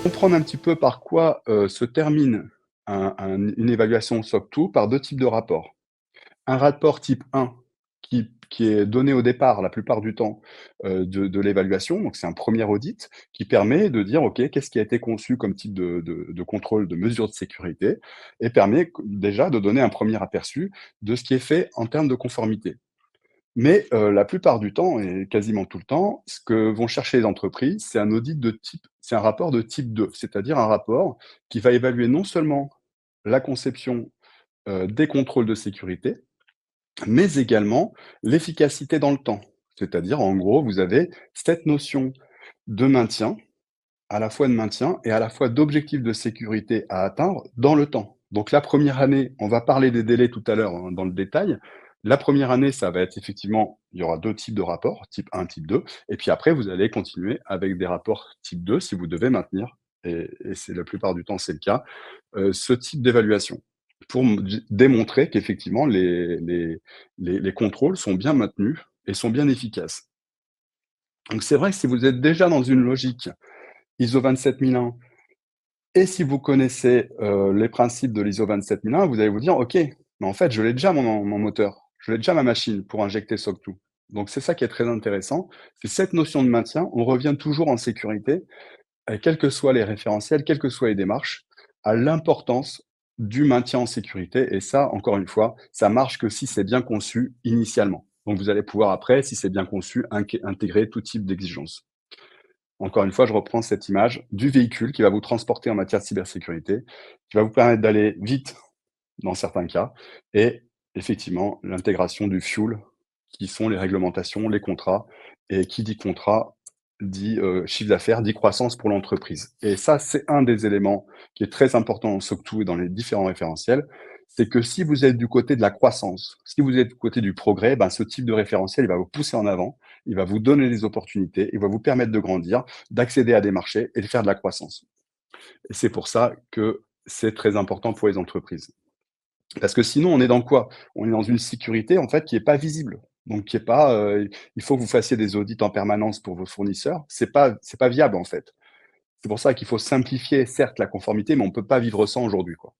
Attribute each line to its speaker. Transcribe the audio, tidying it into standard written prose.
Speaker 1: Comprendre un petit peu par quoi, se termine une évaluation SOC 2 par 2 types de rapports. Un rapport type 1 qui est donné au départ, la plupart du temps, de l'évaluation, donc c'est un premier audit qui permet de dire: «OK, qu'est-ce qui a été conçu comme type de contrôle, de mesure de sécurité?» et permet déjà de donner un premier aperçu de ce qui est fait en termes de conformité. Mais, la plupart du temps et quasiment tout le temps, ce que vont chercher les entreprises, c'est un rapport de type 2, c'est-à-dire un rapport qui va évaluer non seulement la conception, des contrôles de sécurité, mais également l'efficacité dans le temps. C'est-à-dire, en gros, vous avez cette notion de maintien, à la fois de maintien et à la fois d'objectifs de sécurité à atteindre dans le temps. Donc la première année, on va parler des délais tout à l'heure, hein, dans le détail. La première année, ça va être effectivement, il y aura 2 types de rapports, type 1, type 2 et puis après vous allez continuer avec des rapports type 2 si vous devez maintenir et c'est la plupart du temps, c'est le cas, ce type d'évaluation pour m d démontrer qu'effectivement les contrôles sont bien maintenus et sont bien efficaces. Donc c'est vrai que si vous êtes déjà dans une logique ISO 27001 et si vous connaissez, les principes de l'ISO 27001, vous allez vous dire: «OK, mais en fait, je l'ai déjà mon moteur, je l'ai déjà ma machine pour injecter SOC 2». Donc c'est ça qui est très intéressant, c'est cette notion de maintien. On revient toujours en sécurité, quels que soient les référentiels, quelles que soient les démarches, à l'importance du maintien en sécurité et ça, encore une fois, ça marche que si c'est bien conçu initialement. Donc vous allez pouvoir après, si c'est bien conçu, intégrer tout type d'exigence. Encore une fois, je reprends cette image du véhicule qui va vous transporter en matière de cybersécurité, qui va vous permettre d'aller vite dans certains cas et effectivement l'intégration du fuel qui sont les réglementations, les contrats et qui dit contrat dit, chiffre d'affaires, dit croissance pour l'entreprise et ça, c'est un des éléments qui est très important en SOC 2 et dans les différents référentiels. C'est que si vous êtes du côté de la croissance, si vous êtes du côté du progrès, ben, ce type de référentiel, il va vous pousser en avant, il va vous donner des opportunités, il va vous permettre de grandir, d'accéder à des marchés et de faire de la croissance et c'est pour ça que c'est très important pour les entreprises. Parce que sinon, on est dans quoi? On est dans une sécurité, en fait, qui est pas visible. Donc qui est pas, il faut que vous fassiez des audits en permanence pour vos fournisseurs. C'est pas viable, en fait. C'est pour ça qu'il faut simplifier, certes, la conformité, mais on peut pas vivre sans aujourd'hui, quoi.